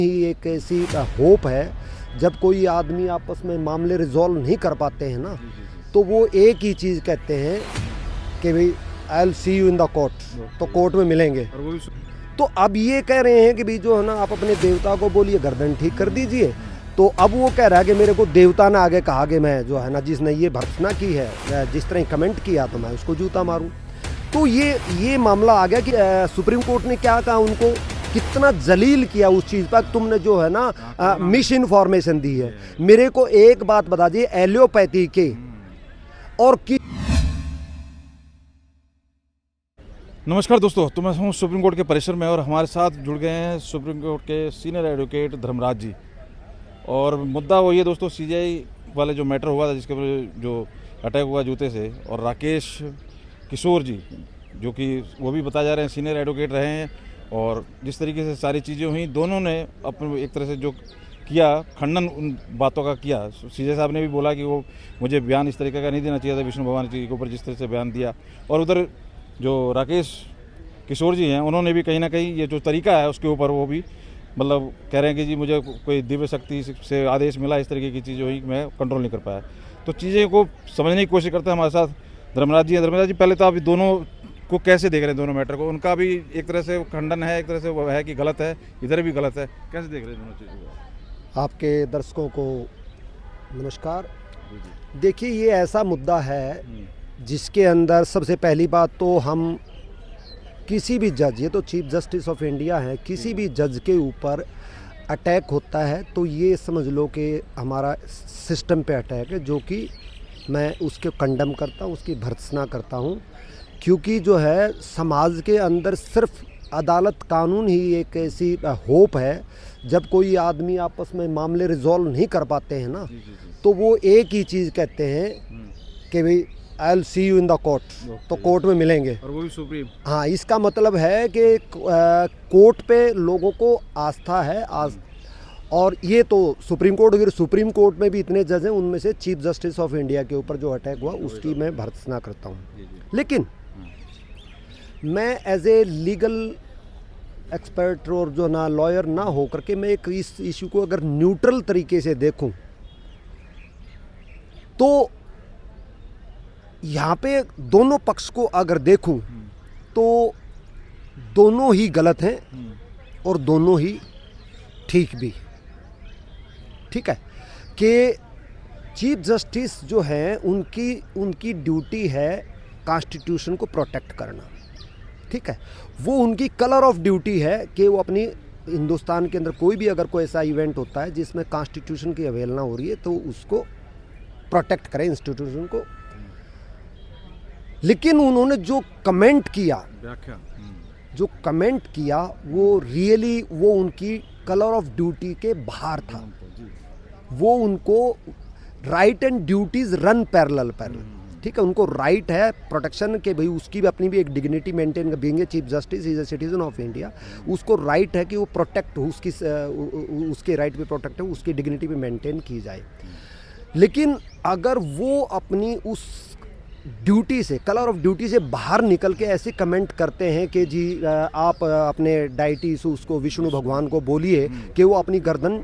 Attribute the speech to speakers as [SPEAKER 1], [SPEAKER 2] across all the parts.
[SPEAKER 1] ही एक ऐसी होप है, जब कोई आदमी आपस में मामले रिजॉल्व नहीं कर पाते हैं ना, तो वो एक ही चीज़ कहते हैं कि भाई I will see you in the court, तो कोर्ट में मिलेंगे। तो अब ये कह रहे हैं कि भाई जो है ना, आप अपने देवता को बोलिए गर्दन ठीक कर दीजिए। तो अब वो कह रहा है कि मेरे को देवता ने आगे कहा कि मैं जो है ना, जिसने ये भर्त्सना की है, जिस तरह कमेंट किया, तो मैं उसको जूता मारूं। तो ये मामला आ गया कि सुप्रीम कोर्ट ने क्या कहा, उनको कितना जलील किया उस चीज़ पर, तुमने जो है ना मिस इन्फॉर्मेशन दी है। मेरे को एक बात बता दिए, एलियोपैथी के और
[SPEAKER 2] नमस्कार दोस्तों, तो मैं हूँ सुप्रीम कोर्ट के परिसर में और हमारे साथ जुड़ गए हैं सुप्रीम कोर्ट के सीनियर एडवोकेट धर्मराज जी। और मुद्दा वही है दोस्तों, सीजेआई वाले जो मैटर हुआ था, जिसके ऊपर जो अटैक हुआ जूते से, और राकेश किशोर जी जो कि वो भी बताया जा रहे हैं सीनियर एडवोकेट रहे हैं, और जिस तरीके से सारी चीज़ें हुई, दोनों ने अपने एक तरह से जो किया खंडन उन बातों का किया। सीजे साहब ने भी बोला कि वो मुझे बयान इस तरीके का नहीं देना चाहिए था विष्णु भगवान जी के ऊपर जिस तरह से बयान दिया, और उधर जो राकेश किशोर जी हैं उन्होंने भी कहीं ना कहीं ये जो तरीका है उसके ऊपर वो भी मतलब कह रहे हैं कि जी मुझे कोई दिव्य शक्ति से आदेश मिला, इस तरीके की चीज़ हुई, मैं कंट्रोल नहीं कर पाया। तो चीज़ें को समझने की कोशिश करते हैं। हमारे साथ धर्मराज जी हैं। धर्मराज जी, पहले तो आप दोनों को कैसे देख रहे हैं, दोनों मैटर को? उनका भी एक तरह से खंडन है, एक तरह से वो है कि गलत है, इधर भी गलत है, कैसे देख रहे हैं दोनों चीज़ों को?
[SPEAKER 1] आपके दर्शकों को नमस्कार। देखिए, ये ऐसा मुद्दा है जिसके अंदर सबसे पहली बात तो हम किसी भी जज, ये तो चीफ जस्टिस ऑफ इंडिया है, किसी भी जज के ऊपर अटैक होता है तो ये समझ लो कि हमारा सिस्टम पे अटैक है, जो कि मैं उसके कंडम करता हूँ, उसकी भर्त्सना करता हूँ। क्योंकि जो है समाज के अंदर सिर्फ अदालत कानून ही एक ऐसी होप है, जब कोई आदमी आपस में मामले रिजॉल्व नहीं कर पाते हैं ना, तो वो एक ही चीज़ कहते हैं कि भाई I will see you in the court, तो कोर्ट में मिलेंगे,
[SPEAKER 2] और वो भी सुप्रीम।
[SPEAKER 1] हाँ, इसका मतलब है कि कोर्ट पे लोगों को आस्था है और ये तो सुप्रीम कोर्ट, अगर सुप्रीम कोर्ट में भी इतने जज हैं, उनमें से चीफ जस्टिस ऑफ इंडिया के ऊपर जो अटैक हुआ उसकी मैं भर्त्सना करता हूँ। लेकिन मैं एज ए लीगल एक्सपर्ट और जो ना लॉयर ना हो करके मैं एक इस इशू को अगर न्यूट्रल तरीके से देखूं, तो यहाँ पे दोनों पक्ष को अगर देखूं तो दोनों ही गलत हैं और दोनों ही ठीक भी। ठीक है कि चीफ जस्टिस जो हैं उनकी ड्यूटी है कॉन्स्टिट्यूशन को प्रोटेक्ट करना। ठीक है, वो उनकी कलर ऑफ ड्यूटी है कि वो अपनी हिंदुस्तान के अंदर कोई भी अगर कोई ऐसा इवेंट होता है जिसमें कॉन्स्टिट्यूशन की अवहेलना हो रही है तो उसको प्रोटेक्ट करें, इंस्टीट्यूशन को। लेकिन उन्होंने जो कमेंट किया, वो रियली वो उनकी कलर ऑफ ड्यूटी के बाहर था। वो उनको right and duties run parallel. ठीक है, उनको राइट है प्रोटेक्शन के, भाई उसकी भी अपनी भी एक डिग्निटी मेंटेन कर, being a chief justice is a citizen of India, उसको राइट है कि वो प्रोटेक्ट हो, उसके राइट भी प्रोटेक्ट है, उसकी डिग्निटी भी मेंटेन की जाए। लेकिन अगर वो अपनी उस ड्यूटी से, कलर ऑफ ड्यूटी से बाहर निकल के ऐसे कमेंट करते हैं कि जी आप अपने डाइटिस उसको विष्णु भगवान को बोलिए कि वो अपनी गर्दन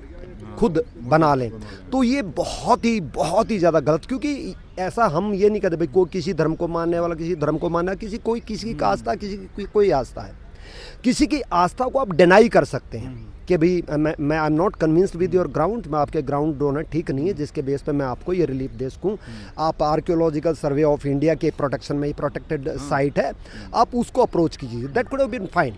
[SPEAKER 1] खुद बना लें, तो ये बहुत ही ज़्यादा गलत। क्योंकि ऐसा हम ये नहीं कहते भाई कोई किसी धर्म को मानने वाला किसी धर्म को मानना, किसी की आस्था, किसी की कोई आस्था है, किसी की आस्था को आप डिनाई कर सकते हैं कि भाई मैं I am not convinced with your ground, मैं आपके ग्राउंड डोनर ठीक नहीं है जिसके बेस पे मैं आपको ये रिलीफ दे सकूँ। आप आर्कियोलॉजिकल सर्वे ऑफ इंडिया के प्रोटेक्शन में, प्रोटेक्टेड साइट है, आप उसको अप्रोच कीजिए, that could have been fine.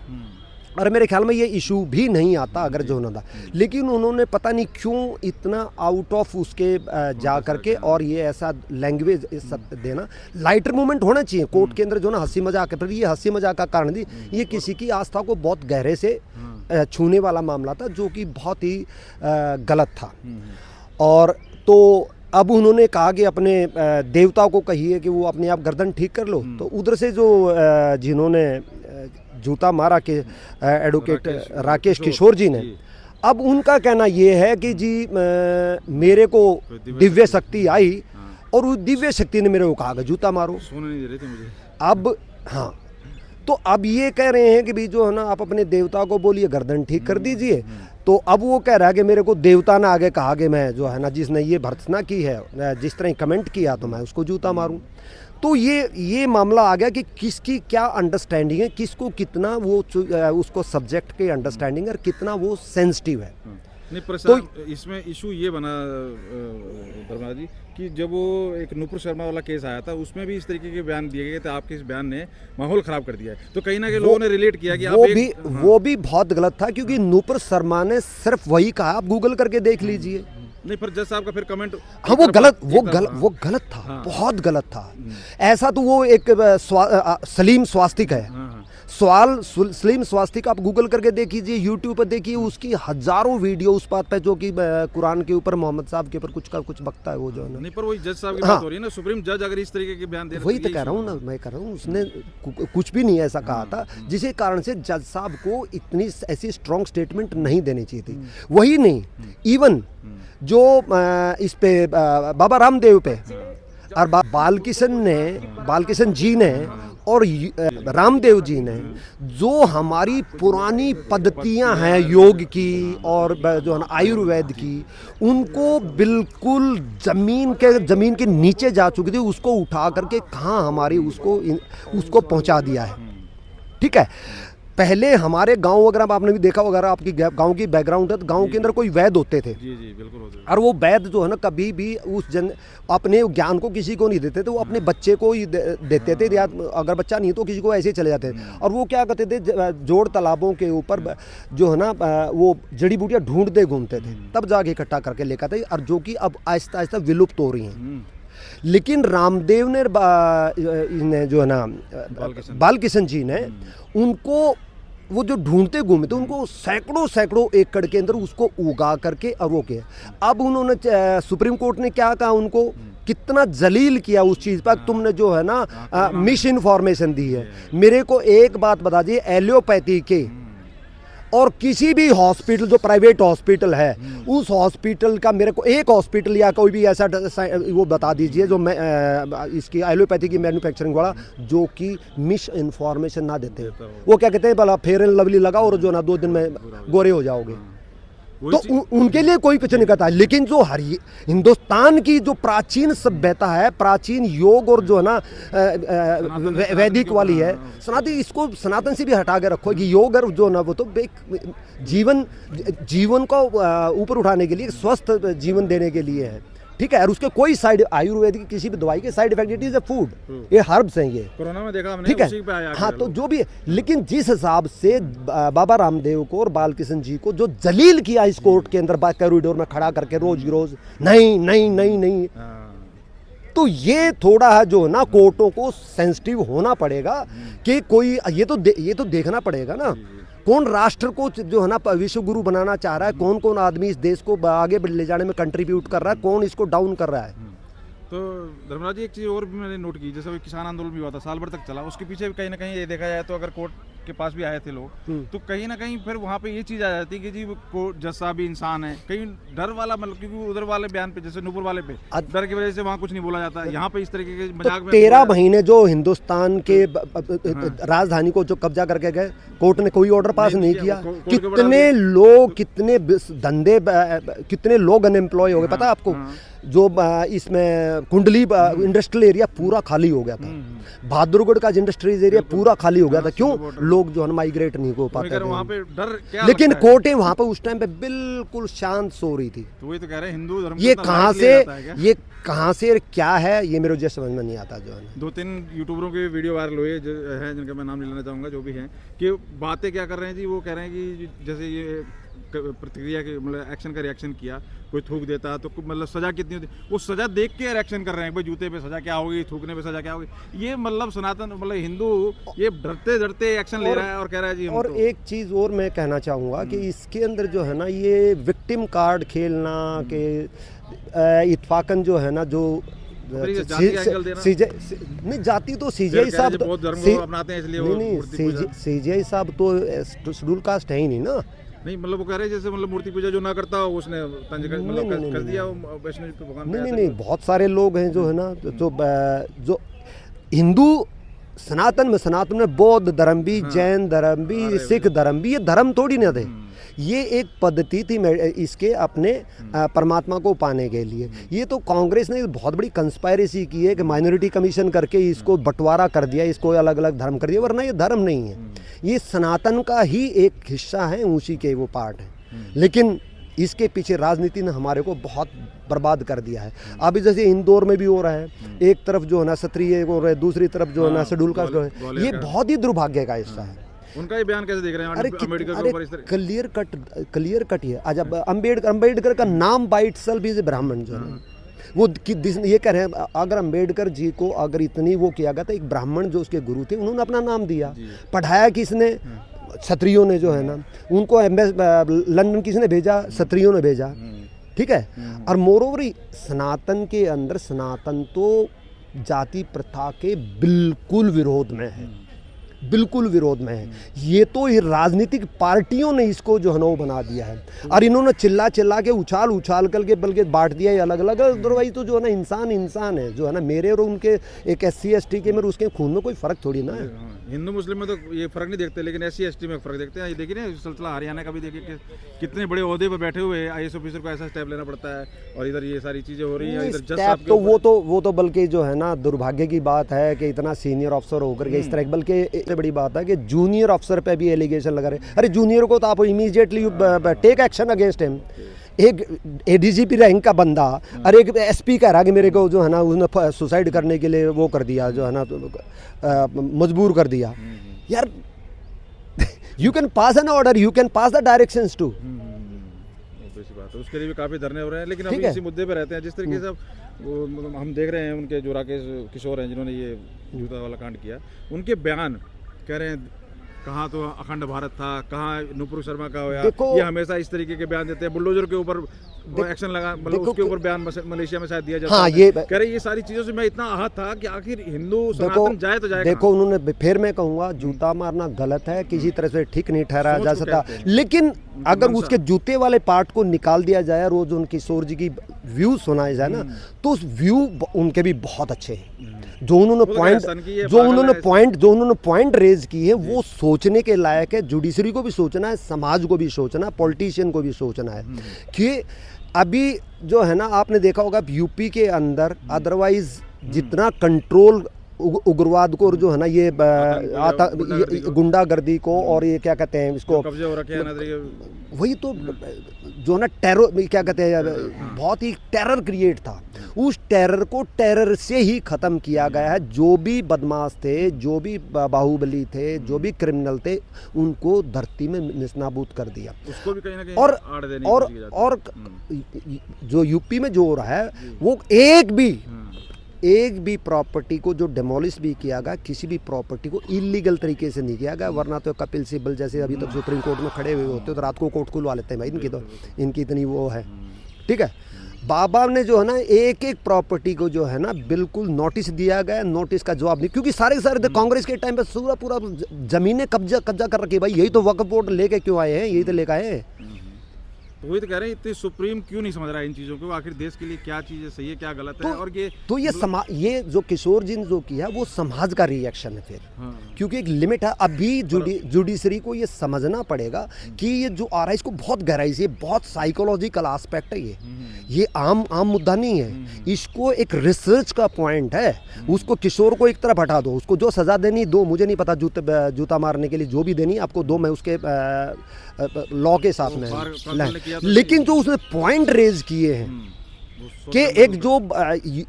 [SPEAKER 1] और मेरे ख्याल में ये इशू भी नहीं आता अगर जो होना था। लेकिन उन्होंने पता नहीं क्यों इतना आउट ऑफ उसके जा करके और ये ऐसा लैंग्वेज देना। लाइटर मूवमेंट होना चाहिए कोर्ट के अंदर, जो ना हंसी मजाक है, पर ये हंसी मजाक का कारण दी, ये किसी की आस्था को बहुत गहरे से छूने वाला मामला था, जो कि बहुत ही गलत था। और तो अब उन्होंने कहा कि अपने देवता को कहिए कि वो अपने आप गर्दन ठीक कर लो। तो उधर से जो जिन्होंने जूता मारा के एडवोकेट राकेश किशोर जी ने, अब उनका कहना ये है कि जी मेरे को दिव्य शक्ति आई और उस दिव्य शक्ति ने मेरे को कहा कि जूता मारो,
[SPEAKER 2] सोने नहीं दे रहे थे मुझे।
[SPEAKER 1] अब हाँ, तो अब ये कह रहे हैं कि भाई जो है ना, आप अपने देवता को बोलिए गर्दन ठीक कर दीजिए, तो अब वो कह रहा है कि मेरे को देवता ने आगे कहा कि मैं जो है ना, जिसने ये भर्त्सना की है, जिस तरह कमेंट किया तो मैं उसको जूता मारूं। तो ये मामला आ गया कि किसकी क्या अंडरस्टैंडिंग है, किसको कितना वो उसको सब्जेक्ट के अंडरस्टैंडिंग है और कितना वो सेंसिटिव है।
[SPEAKER 2] नहीं पर इसमें इशू ये बना धर्मराज जी कि जब वो एक नुपुर शर्मा वाला केस आया था उसमें भी इस तरीके के बयान दिए गए थे, आपके इस बयान ने माहौल खराब कर दिया है, तो कहीं ना कहीं लोगों ने रिलेट किया कि
[SPEAKER 1] वो भी बहुत गलत था, क्योंकि नुपुर शर्मा ने सिर्फ वही कहा, आप गूगल करके देख लीजिए।
[SPEAKER 2] नहीं पर जज साहब का फिर कमेंट,
[SPEAKER 1] हाँ वो गलत था, हाँ। बहुत गलत था। ऐसा तो वो एक सलीम स्वास्तिक है, सलीम स्वास्तिक आप गूगल करके देखिए, यूट्यूब पर देखिए, उसकी हजारों वीडियो उस बात पे जो कि कुरान के ऊपर, मोहम्मद साहब के ऊपर कुछ का कुछ बकता है वो जो है ना।
[SPEAKER 2] नहीं पर वही जज साहब की बात हो रही है ना, सुप्रीम जज अगर इस तरीके के बयान दे रहे,
[SPEAKER 1] वही तो कह रहा हूँ ना, मैं कह रहा हूँ उसने कुछ भी नहीं ऐसा कहा था, जिसके कारण से जज साहब को इतनी ऐसी स्ट्रॉन्ग स्टेटमेंट नहीं देनी चाहिए थी। वही नहीं, इवन जो इस पे बाबा रामदेव पे और बालकिशन जी ने और रामदेव जी ने जो हमारी पुरानी पद्धतियां हैं योग की और जो है ना आयुर्वेद की, उनको बिल्कुल जमीन के नीचे जा चुकी थी, उसको उठा करके कहाँ हमारी उसको पहुंचा दिया है। ठीक है, पहले हमारे गांव वगैरह आपने भी देखा वगैरह, आपकी गांव की बैकग्राउंड है तो गांव के अंदर कोई वैद होते थे।
[SPEAKER 2] जी जी बिल्कुल होते थे।
[SPEAKER 1] और वो वैद जो है ना कभी भी अपने ज्ञान को किसी को नहीं देते थे, वो अपने बच्चे को ही देते थे, या अगर बच्चा नहीं तो किसी को ऐसे ही चले जाते थे। और वो क्या करते थे, जोड़ तालाबों के ऊपर जो है ना वो जड़ी बूटियाँ ढूंढते घूमते थे, तब जाके इकट्ठा करके लेकर आते, और जो कि अब आहिस्ता आहिस्ता विलुप्त हो रही हैं। लेकिन रामदेव ने जो है ना बालकिशन जी ने उनको वो जो ढूंढते घूमे थे, उनको सैकड़ों एकड़ के अंदर उसको उगा करके और वो किया। अब उन्होंने सुप्रीम कोर्ट ने क्या कहा, उनको कितना जलील किया उस चीज़ पर, तुमने जो है ना मिस इन्फॉर्मेशन दी है। मेरे को एक बात बता दीजिए, एलोपैथी के और किसी भी हॉस्पिटल जो प्राइवेट हॉस्पिटल है, उस हॉस्पिटल का मेरे को एक हॉस्पिटल या कोई भी ऐसा वो बता दीजिए जो मैं इसकी एलोपैथी की मैन्युफैक्चरिंग वाला जो कि मिस इन्फॉर्मेशन ना देते हैं। वो क्या कहते हैं, भला फेयर एंड लवली लगाओ और जो ना 2 दिन में गोरे हो जाओगे, तो उनके लिए कोई कुछ नहीं कहता। लेकिन जो हिंदुस्तान की जो प्राचीन सभ्यता है, प्राचीन योग और जो है ना वैदिक वाली है, इसको सनातन से भी हटा के रखो कि योग और जो ना वो तो जीवन को ऊपर उठाने के लिए, स्वस्थ जीवन देने के लिए है। ठीक है, और उसके कोई साइड आयुर्वेद की किसी भी दवाई के side effect, it is a food, ये हर्ब्स हैं ये।
[SPEAKER 2] कोरोना में देखा हमने,
[SPEAKER 1] ठीक है,
[SPEAKER 2] उसी पे आया।
[SPEAKER 1] हाँ, तो जो भी, लेकिन जिस हिसाब से बाबा रामदेव को और बालकिशन जी को जो जलील किया इस कोर्ट के अंदर कॉरिडोर में खड़ा करके रोज नहीं, तो ये थोड़ा है जो ना कोर्टों को सेंसिटिव होना पड़ेगा कि कोई ये तो देखना पड़ेगा ना, कौन राष्ट्र को जो है ना विश्व गुरु बनाना चाह रहा है, कौन आदमी इस देश को आगे ले जाने में कंट्रीब्यूट कर रहा है, कौन इसको डाउन कर रहा है।
[SPEAKER 2] तो धर्मराज जी एक चीज़ और भी मैंने नोट की, जैसे किसान आंदोलन भी हुआ था, साल भर तक चला, उसके पीछे भी कहीं ना कहीं ये देखा जाए तो अगर कोर्ट के पास भी आए थे लोग, तो कहीं ना कहीं फिर वहाँ पे ये चीज़ आ जाती है कि जी वो जज साहब भी इंसान है, कहीं डर वाला, मतलब क्योंकि उधर वाले बयान पे जैसे नुपुर वाले पे डर की वजह से वहाँ कुछ नहीं बोला जाता, यहाँ पे इस तरीके के मजाक में
[SPEAKER 1] 13 महीने जो हिंदुस्तान के राजधानी को जो कब्जा करके गए, कोर्ट ने कोई ऑर्डर पास नहीं किया। कितने लोग, कितने धंधे, कितने लोग अनएम्प्लॉय हो गए, पता है आपको? जो इसमें कुंडली इंडस्ट्रियल एरिया पूरा खाली हो गया था, बहादुरगढ़ का इंडस्ट्रीज एरिया पूरा खाली हो गया था। क्यों? लोग जो है माइग्रेट नहीं हो पाते थे। लेकिन कोर्टें वहाँ पे उस टाइम पे बिल्कुल शांत सो रही थी।
[SPEAKER 2] तो वही तो कह रहे हैं, हिंदू धर्म
[SPEAKER 1] ये कहाँ से क्या है, ये मेरे जैसे समझ में नहीं आता। जो है
[SPEAKER 2] 2-3 यूट्यूबरों के वीडियो वायरल हुए हैं, जिनका मैं नाम नहीं लेना चाहूँगा, जो भी हैं, कि बातें क्या कर रहे हैं जी, वो कह रहे हैं कि जैसे ये प्रतिक्रिया के मतलब एक्शन का रिएक्शन किया, कोई थूक देता तो मतलब सजा कितनी होती, वो सजा देख के रिएक्शन कर रहे हैं, भाई जूते पे सजा क्या होगी, थूकने पे सजा क्या होगी। ये मतलब सनातन, मतलब हिंदू ये डरते एक्शन ले रहा है और कह रहा है जी। और तो एक
[SPEAKER 1] चीज़ और मैं कहना चाहूँगा कि इसके अंदर जो है ना ये विक्टिम कार्ड खेलना के इत्फाकन जो है ना, जो जाति तो सीजीआई साहब सीजीआई साहब तो शेड्यूल कास्ट है ही नहीं ना।
[SPEAKER 2] नहीं मतलब वो कह रहे हैं जैसे मतलब मूर्ति पूजा जो ना करता हो उसने मतलब कर दिया वैष्णव भगवान।
[SPEAKER 1] नहीं, बहुत सारे लोग हैं जो है ना जो हिंदू सनातन में बौद्ध धर्म भी, जैन धर्म भी, सिख धर्म भी, ये धर्म थोड़ी ना थे, ये एक पद्धति थी इसके अपने परमात्मा को पाने के लिए। ये तो कांग्रेस ने बहुत बड़ी कंस्पायरेसी की है कि माइनॉरिटी कमीशन करके इसको बंटवारा कर दिया, इसको अलग अलग धर्म कर दिया, वरना ये धर्म नहीं है, ये सनातन का ही एक हिस्सा है, उसी के वो पार्ट है। लेकिन इसके पीछे राजनीति ने हमारे को बहुत बर्बाद कर दिया है। अभी जैसे इंदौर में भी हो रहा है, एक तरफ जो है ना क्षत्रिय हो रहा है, दूसरी तरफ जो है ना शेड्यूल कास्ट, ये बहुत ही दुर्भाग्य का हिस्सा है।
[SPEAKER 2] उनका ये बयान कैसे देख रहे हैं? अम्बेडकर के ऊपर इस तरह
[SPEAKER 1] क्लियर कट ही है। आज अब अम्बेडकर का नाम बाय इटसेल्फ इज ब्राह्मण जो है वो ये कह रहे हैं, अगर अम्बेडकर जी को अगर इतनी वो किया गया था, एक ब्राह्मण जो उसके गुरु थे उन्होंने अपना नाम दिया, पढ़ाया किसने? क्षत्रियों ने जो है ना, उनको लंदन किसने भेजा? क्षत्रियों ने भेजा, ठीक है। और मोरोवर सनातन के अंदर, सनातन तो जाति प्रथा के बिल्कुल विरोध में है, बिल्कुल विरोध में है। ये तो ये राजनीतिक पार्टियों ने इसको जो है ना वो बना दिया है, और इन्होंने चिल्ला चिल्ला के उछाल करके बल्कि बांट दिया है अलग अलग। अदरवाइज तो जो है ना इंसान है जो है ना, मेरे और उनके एक SC ST के में उसके खून में कोई फर्क थोड़ी ना है।
[SPEAKER 2] हिंदू मुस्लिम में तो ये फर्क नहीं देखते, लेकिन SC ST में फर्क देखते हैं। ये देखिए ना सिलसिला हरियाणा का भी देखिए कि कितने बड़े ओहदे पर बैठे हुए IAS ऑफिसर को ऐसा स्टेप लेना पड़ता है, और इधर ये सारी चीजें हो रही हैं। इधर जज साहब
[SPEAKER 1] तो वो तो बल्कि जो है ना दुर्भाग्य की बात है कि इतना सीनियर अफसर होकर के इस तरह, बल्कि बड़ी बात है कि जूनियर अफसर पे भी एलिगेशन लगा रहे। अरे जूनियर को तो आप immediately take action against him. एक ADGP रैंक का बंदा और एक SP कह रहा कि मेरे को जो है ना उसने सुसाइड करने के लिए वो कर दिया, जो है ना मजबूर कर दिया। यार you can pass an order, you can pass the directions too.
[SPEAKER 2] बात है, उसके लिए भी काफी धरने हो रहे हैं। लेकिन हम इसी मुद्दे पे रहते हैं, जिस तरीके से वो हम देख रहे हैं उनके जो राकेश किशोर हैं जिन्होंने ये जूता वाला कांड किया, उनके बयान कह रहे हैं कहाँ तो अखंड भारत था, कहाँ नुपुर शर्मा का होया, ये हमेशा इस तरीके के बयान देते हैं। बुलडोजर के ऊपर एक्शन लगा, मतलब उसके ऊपर बयान मलेशिया में शायद दिया जाता है। ये कह रहे ये सारी चीजों से मैं इतना आहत था कि आखिर हिंदू सनातन जाए तो जाए।
[SPEAKER 1] देखो उन्होंने, फिर मैं कहूँगा जूता मारना गलत है, किसी तरह से ठीक नहीं ठहराया जा सकता, लेकिन अगर उसके जूते वाले पार्ट को निकाल दिया जाए, रोज उन किशोर जी की व्यू सुनाए जाए ना, तो उस व्यू उनके भी बहुत अच्छे हैं। जो उन्होंने पॉइंट रेज की है वो सोचने के लायक है। जुडिशरी को भी सोचना है, समाज को भी सोचना है, पॉलिटिशियन को भी सोचना है कि अभी जो है ना, आपने देखा होगा यूपी के अंदर अदरवाइज जितना कंट्रोल उग्रवाद को और जो है ना ये गुंडागर्दी को और ये क्या कहते हैं इसको,
[SPEAKER 2] कब्जे हो रखे हैं,
[SPEAKER 1] वही तो जो ना टेरर क्या कहते हैं, बहुत ही टेरर क्रिएट था। उस टेरर को टेरर से ही ख़त्म किया गया है। जो भी बदमाश थे, जो भी बाहुबली थे, जो भी क्रिमिनल थे, उनको धरती में निस्नाबूद कर दिया।
[SPEAKER 2] उसको भी कहीं ना कहीं
[SPEAKER 1] और जो यूपी में जो हो रहा है वो एक भी प्रॉपर्टी को जो डेमोलिश भी किया गया, किसी भी प्रॉपर्टी को इलीगल तरीके से नहीं किया गया। वरना तो कपिल सिब्बल जैसे अभी तक सुप्रीम कोर्ट में खड़े हुए होते तो रात को कोर्ट खुलवा लेते हैं भाई, इनकी इतनी वो है, ठीक है। बाबा ने जो है ना एक प्रॉपर्टी को जो है ना बिल्कुल नोटिस दिया गया, नोटिस का जवाब नहीं, क्योंकि सारे के सारे कांग्रेस के टाइम पे पूरा जमीनें कब्जा कर रखी। भाई यही तो वक्फ बोर्ड लेके क्यों आए हैं, यही तो लेकर आए हैं।
[SPEAKER 2] तो वही तो कह रहे हैं, इतनी सुप्रीम क्यों नहीं समझ रहा है इन चीज़ों को, आखिर देश के लिए क्या चीज़ है सही है, क्या गलत है। और
[SPEAKER 1] ये जो किशोर जी ने जो किया वो समाज का रिएक्शन है फिर, क्योंकि एक लिमिट है। अभी जुडिशरी को ये समझना पड़ेगा कि ये जो आ रहा है इसको बहुत गहराई से, बहुत साइकोलॉजिकल एस्पेक्ट है ये आम मुद्दा नहीं है, इसको एक रिसर्च का पॉइंट है। उसको किशोर को एक तरफ हटा दो, उसको जो सजा देनी दो, मुझे नहीं पता जूता मारने के लिए जो भी देनी आपको दो, मैं उसके लॉ के साथ में, लेकिन जो उसने पॉइंट रेज किए हैं कि एक जो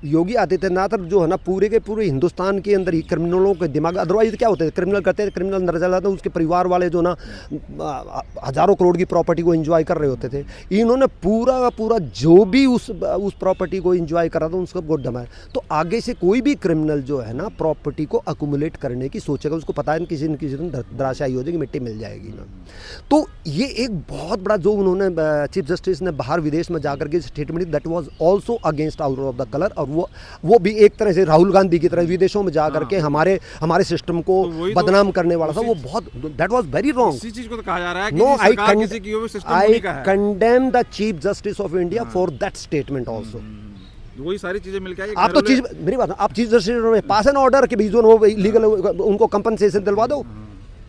[SPEAKER 1] योगी आदित्यनाथ जो है ना पूरे के पूरे हिंदुस्तान के अंदर ही क्रिमिनलों के दिमाग, अदरवाइज क्या होते हैं क्रिमिनल करते हैं, क्रिमिनल नजर जाता है, उसके परिवार वाले जो ना हजारों करोड़ की प्रॉपर्टी को एंजॉय कर रहे होते थे। इन्होंने पूरा जो भी उस प्रॉपर्टी को एंजॉय कर रहा था उसका गोद दबाया। तो आगे से कोई भी क्रिमिनल जो है ना प्रॉपर्टी को अकुमुलेट करने की सोचेगा, उसको पता है किसी न किसी दिन धराशायी हो जाएगी, मिट्टी मिल जाएगी ना। तो ये एक बहुत बड़ा जो उन्होंने चीफ जस्टिस ने बाहर विदेश में जाकर के statement, that was also against out of the colour. और वो भी एक तरह से राहुल गांधी की तरह विदेशों में जाकर के हमारे सिस्टम को बदनाम करने वाला था। वो बहुत, दैट वाज वेरी रॉन्ग।
[SPEAKER 2] इसी चीज को तो कहा जा रहा है कि सरकार किसी की वो सिस्टम नहीं का है।
[SPEAKER 1] आई condemn the chief justice of India for that statement also.
[SPEAKER 2] वही सारी चीजें मिलकर आई,
[SPEAKER 1] आप तो चीज मेरी बात, आप चीज रजिस्ट्रेशन में पास एन ऑर्डर कि जो वो लीगल उनको कंपनसेशन दिलवा दो।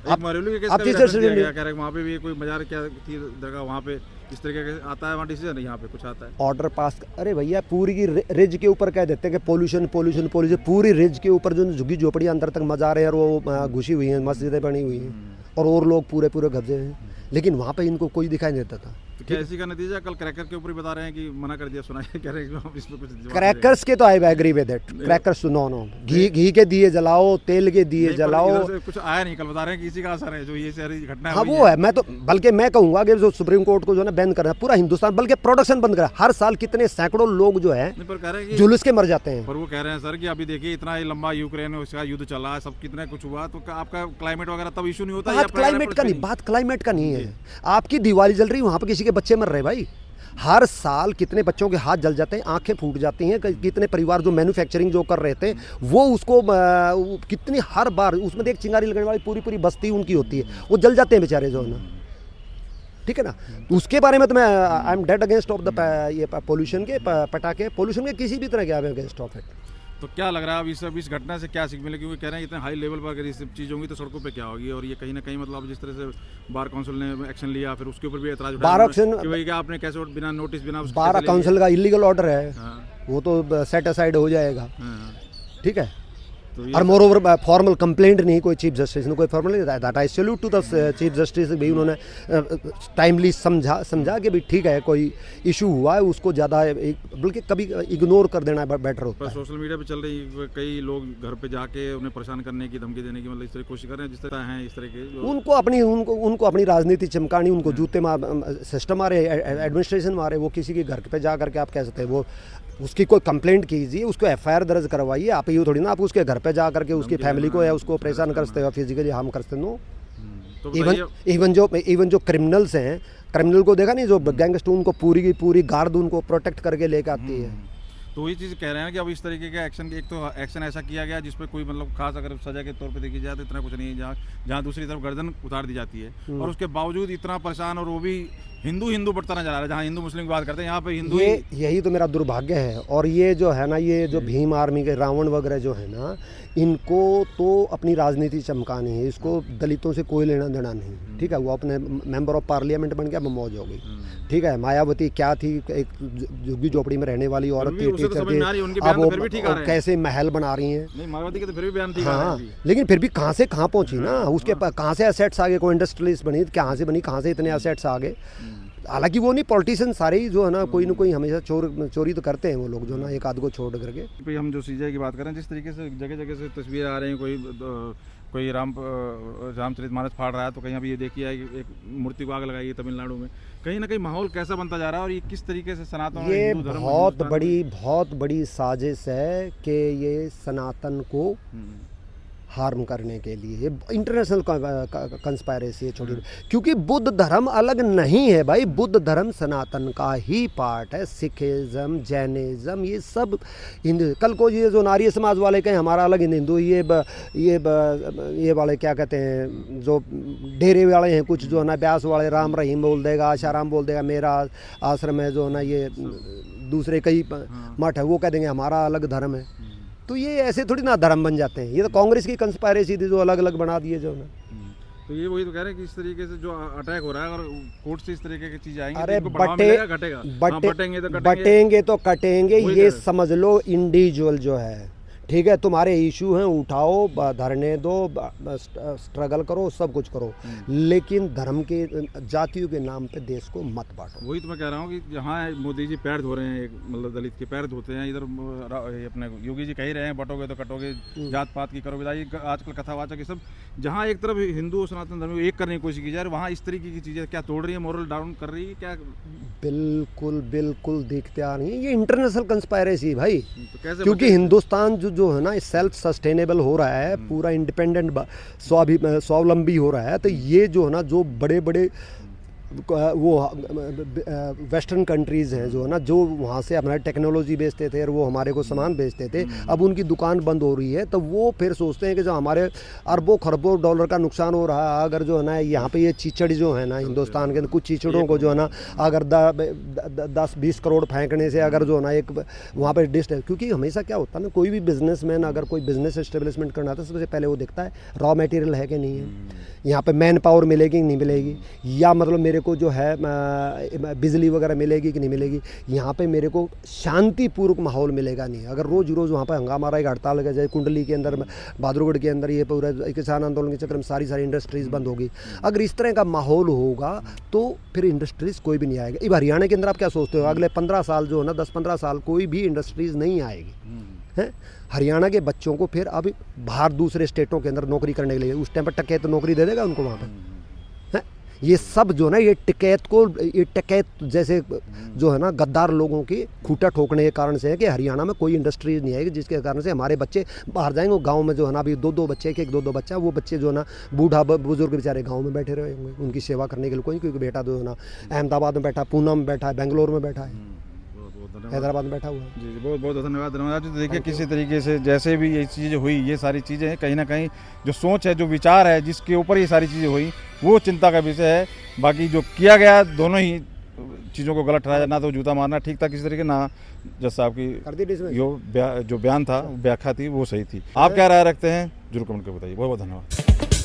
[SPEAKER 2] आप मरेलू के केस
[SPEAKER 1] आप
[SPEAKER 2] का
[SPEAKER 1] चीज
[SPEAKER 2] भी reference
[SPEAKER 1] रजिस्ट्रेशन
[SPEAKER 2] दिया गया, कह रहे हैं वहाँ पे भी कोई मजार क्या थी जगह, वहाँ पे इस तरीके का आता है, वहाँ डिसीजन यहाँ पे कुछ आता है।
[SPEAKER 1] ऑर्डर पास, अरे भैया पूरी की रिज के ऊपर कह देते हैं कि पोल्यूशन पोल्यूशन पोल्यूशन, पूरी रिज के ऊपर जो झुग्गी झोपड़ी अंदर तक मजा रहे हैं और वो घुसी हुई हैं, मस्जिदें बनी हुई हैं और लोग पूरे पूरे कब्जे हैं, लेकिन वहाँ पे इनको कोई दिखाई नहीं देता था।
[SPEAKER 2] तो क्या इसी का नतीजा कल क्रैकर के ऊपर ही बता रहे हैं कि मना कर दिया, सुनाइए, कह रहे हैं कि हम इसमें कुछ जवाब
[SPEAKER 1] क्रैकर्स के तो I agree with it, crackers no no, घी के दिए जलाओ, तेल के दिए
[SPEAKER 2] नहीं, पर
[SPEAKER 1] जलाओ,
[SPEAKER 2] इधर से कुछ आया नहीं, कल बता रहे हैं कि इसी का असर है जो ये सारी घटना है।
[SPEAKER 1] हाँ
[SPEAKER 2] हुई
[SPEAKER 1] वो है। मैं तो बल्कि मैं कहूँगा कि जो सुप्रीम कोर्ट को जो है ना बैन करना, पूरा हिंदुस्तान बल्कि प्रोडक्शन बंद करा। हर साल कितने सैकड़ों लोग जो है
[SPEAKER 2] नहीं, पर कह रहे हैं कि
[SPEAKER 1] जुलूस के मर जाते हैं।
[SPEAKER 2] पर वो कह रहे हैं सर कि अभी देखिए इतना ही लंबा यूक्रेन में उसका युद्ध चला है, सब कितना कुछ हुआ, तो आपका क्लाइमेट वगैरह तब इशू नहीं होता?
[SPEAKER 1] बात क्लाइमेट का नहीं, बात क्लाइमेट का नहीं है। आपकी दिवाली जल रही है, वहाँ पे किसी के बच्चे मर रहे हैं भाई। हर साल कितने बच्चों के हाथ जल जाते हैं, आंखें फूट जाती हैं, कितने परिवार जो मैन्युफैक्चरिंग जो कर रहे थे वो उसको कितनी हर बार उसमें एक चिंगारी लगने वाली पूरी पूरी बस्ती उनकी होती है, वो जल जाते हैं बेचारे जो है ना, ठीक है ना। तो उसके बारे में तो मैं I am dead against of the ये पोल्यूशन के पटाखे, पोल्यूशन के किसी भी तरह के अगेंस्ट ऑफ इट।
[SPEAKER 2] तो क्या लग रहा है अब इस घटना से क्या सीख मिले, क्योंकि कह रहे हैं इतने हाई लेवल पर अगर ये सब चीज़ होंगी तो सड़कों पे क्या होगी, और ये कहीं ना कहीं मतलब जिस तरह से बार काउंसिल ने एक्शन लिया, फिर उसके ऊपर भी एतराज
[SPEAKER 1] बार एक्शन
[SPEAKER 2] कि भाई क्या आपने कैसे बिना नोटिस बिना उसके
[SPEAKER 1] बार
[SPEAKER 2] कैसे ले
[SPEAKER 1] काउंसिल का इलीगल ऑर्डर है,
[SPEAKER 2] हाँ,
[SPEAKER 1] वो तो सेट असाइड हो जाएगा,
[SPEAKER 2] हाँ,
[SPEAKER 1] ठीक है।
[SPEAKER 2] तो ये
[SPEAKER 1] और मोर ओवर फॉर्मल कंप्लेंट नहीं कोई चीफ जस्टिस ने कोई फॉर्मल नहीं that I salute to the chief justice, भाई उन्होंने टाइमली समझा कि भाई ठीक है कोई इशू हुआ है उसको ज़्यादा बल्कि कभी इग्नोर कर देना बेटर होता
[SPEAKER 2] पर
[SPEAKER 1] है।
[SPEAKER 2] सोशल मीडिया पे चल रही कई लोग घर पे जाके उन्हें परेशान करने की, धमकी देने की, मतलब इस तरह कोशिश कर रहे हैं, जिस तरह हैं इस तरह के जो
[SPEAKER 1] उनको अपनी राजनीति चमकानी, उनको जूते सिस्टम मारे, एडमिनिस्ट्रेशन मारे, वो किसी के घर पे जा करके आप कह सकते हैं वो उसकी कोई कंप्लेंट कीजिए, उसको एफआईआर दर्ज करवाइए। आप ये थोड़ी ना आप उसके घर पे जा करके उसकी फैमिली को या उसको परेशान करते हो, फिजिकली हार्म करते नो।
[SPEAKER 2] तो
[SPEAKER 1] इवन जो क्रिमिनल्स हैं, क्रिमिनल को देखा नहीं, जो गैंगस्टर उनको पूरी की पूरी गार्ड उनको प्रोटेक्ट करके लेके आती है।
[SPEAKER 2] तो वही चीज़ कह रहे हैं कि अब इस तरीके का एक्शन, एक तो एक्शन ऐसा किया गया जिसपे कोई मतलब खास अगर सजा के तौर पे देखी जाए तो इतना कुछ नहीं है, जहाँ दूसरी तरफ गर्दन उतार दी जाती है, और उसके बावजूद इतना परेशान, और वो भी हिंदू बढ़ता नजर आ रहा है। जहाँ हिंदू मुस्लिम की बात करते हैं यहाँ पे हिंदू
[SPEAKER 1] यही तो मेरा दुर्भाग्य है। और ये जो है ना, ये जो भीम आर्मी के रावण वगैरह जो है ना, इनको तो अपनी राजनीति चमकानी है, इसको दलितों से कोई लेना देना नहीं, ठीक है। वो अपने मेंबर ऑफ पार्लियामेंट बन गया, मौज हो गई, ठीक है। मायावती क्या थी, एक झुग्गी झोपड़ी में रहने वाली औरत थी, टीचर थी, अब वो कैसे महल बना रही हैं।
[SPEAKER 2] मायावती के तो फिर भी बयान थी,
[SPEAKER 1] हाँ, लेकिन फिर भी कहाँ से कहाँ पहुँची ना, उसके कहाँ से एसेट्स आ गए, कोई इंडस्ट्रियलिस्ट बनी, कहाँ से बनी, कहाँ से इतने एसेट्स आ गए। हालांकि वो नहीं, पॉलिटिशियन सारे ही जो है ना कोई ना कोई हमेशा चोरी तो करते हैं वो लोग जो ना, एक आध को छोड़ करके।
[SPEAKER 2] भाई हम जो सीजीआई की बात करें, जिस तरीके से जगह जगह से तस्वीरें आ रही हैं, कोई रामचरितमानस फाड़ रहा है, तो कहीं अभी ये देखिए एक मूर्ति को आग लगाई है तमिलनाडु में, कहीं ना कहीं माहौल कैसा बनता जा रहा है, और ये किस तरीके से सनातन,
[SPEAKER 1] ये बहुत बड़ी साजिश है कि ये सनातन को हार्म करने के लिए इंटरनेशनल कंस्पायरेसी है छोटी, क्योंकि बुद्ध धर्म अलग नहीं है भाई, बुद्ध धर्म सनातन का ही पार्ट है। सिखिज्म, जैनिज्म, ये सब हिंदू। कल को ये जो नारी समाज वाले कहें हमारा अलग हिंदू, ये वाले क्या कहते हैं जो डेरे वाले हैं कुछ जो है ना, ब्यास वाले राम रहीम बोल देगा, आशाराम बोल देगा, मेरा आश्रम है जो है ना, ये दूसरे कई मठ है, वो कह देंगे हमारा अलग धर्म है। तो ये ऐसे थोड़ी ना धर्म बन जाते हैं, ये तो कांग्रेस की कंस्पायरेसी थी जो अलग अलग बना दिए जो ना।
[SPEAKER 2] तो ये वही तो कह रहे हैं कि इस तरीके से जो अटैक हो रहा है, और कोर्ट से इस तरीके की चीज आएंगी,
[SPEAKER 1] अरे
[SPEAKER 2] तो
[SPEAKER 1] बटेंगे तो कटेंगे, ये समझ लो। इंडिविजुअल जो है, ठीक है, तुम्हारे इशू हैं, उठाओ, धरने दो, स्ट्रगल करो, सब कुछ करो, लेकिन धर्म के, जातियों के नाम पे देश को मत बांटो।
[SPEAKER 2] वही तो मैं कह रहा हूँ कि जहाँ मोदी जी पैर धो रहे हैं, मतलब दलित के पैर धोते हैं, इधर अपने योगी जी कह ही रहे हैं बटोगे तो कटोगे, जात पात की करोगे, आजकल कथावाचक ये सब, जहाँ एक तरफ हिंदू सनातन धर्म को एक करने की कोशिश की जा रही है, वहाँ इस तरीके की चीज़ें क्या तोड़ रही है, मोरल डाउन कर रही है क्या? बिल्कुल दिखते आ रही है, ये इंटरनेशनल कंस्पायरेसी भाई। तो कैसे, क्योंकि हिंदुस्तान जो है ना सेल्फ सस्टेनेबल हो रहा है, पूरा इंडिपेंडेंट स्वावलंबी हो रहा है, तो ये जो है ना, जो बड़े बड़े
[SPEAKER 1] वो वेस्टर्न कंट्रीज़ हैं जो है ना, जो वहाँ से हमारे टेक्नोलॉजी बेचते थे और वो हमारे को सामान बेचते थे, अब उनकी दुकान बंद हो रही है। तो वो फिर सोचते हैं कि जो हमारे अरबों खरबों डॉलर का नुकसान हो रहा है, अगर जो है ना यहाँ पे ये चीचड़ जो है ना हिंदुस्तान के अंदर, कुछ चीचड़ों को जो है ना अगर 10-20 करोड़ फेंकने से अगर जो है ना एक वहाँ पे डिस्ट है, क्योंकि हमेशा क्या होता है ना, कोई भी बिजनेसमैन अगर कोई बिजनेस एस्टेब्लिशमेंट करना था, सबसे पहले वो देखता है रॉ मटेरियल है कि नहीं है, यहाँ पे मैन पावर मिलेगी कि नहीं मिलेगी, या मतलब मेरे को जो है बिजली वगैरह मिलेगी कि नहीं मिलेगी, यहाँ पे मेरे को शांतिपूर्वक माहौल मिलेगा नहीं। अगर रोज़ रोज़ वहाँ पे हंगामा रहेगा, हड़ताल लगा जाए, कुंडली के अंदर बहादुरगढ़ के अंदर ये पूरा किसान आंदोलन के चक्कर में सारी इंडस्ट्रीज़ बंद होगी। अगर इस तरह का माहौल होगा तो फिर इंडस्ट्रीज़ कोई भी नहीं आएगा। अब हरियाणा के अंदर आप क्या सोचते हो, अगले 15 साल जो है ना, 10-15 साल कोई भी इंडस्ट्रीज़ नहीं आएगी हैं। हरियाणा के बच्चों को फिर अब बाहर दूसरे स्टेटों के अंदर नौकरी करने के लिए उस टाइम पर टकैत तो नौकरी दे देगा उनको वहाँ पर हैं। ये सब जो ना ये टकैत जैसे जो है ना गद्दार लोगों की खूटा ठोकने के कारण से है कि हरियाणा में कोई इंडस्ट्री नहीं आएगी, जिसके कारण से हमारे बच्चे बाहर जाएंगे। गांव में जो है ना अभी 2-2 बच्चे, एक 2-2 बच्चा, वो बच्चे जो है ना बूढ़ा बुजुर्ग बेचारे गांव में बैठे रहेंगे, उनकी सेवा करने के लिए कोई, क्योंकि बेटा जो है ना अहमदाबाद में बैठा, पूना में बैठा है, बेंगलोर में बैठा है, हैदराबाद में बैठा हुआ है।
[SPEAKER 2] जी बहुत बहुत धन्यवाद धन्यवाद जी। तो देखिए किसी तरीके से जैसे भी ये चीज़ें हुई, ये सारी चीज़ें कहीं ना कहीं जो सोच है, जो विचार है, जिसके ऊपर ये सारी चीज़ें हुई, वो चिंता का विषय है। बाकी जो किया गया, दोनों ही चीज़ों को गलत ठहराया, ना तो जूता मारना ठीक था किसी तरीके, ना जज साहब की जो बयान था, व्याख्या थी, वो सही थी। आप क्या राय रखते हैं जरूर कमेंट कर बताइए। बहुत बहुत धन्यवाद।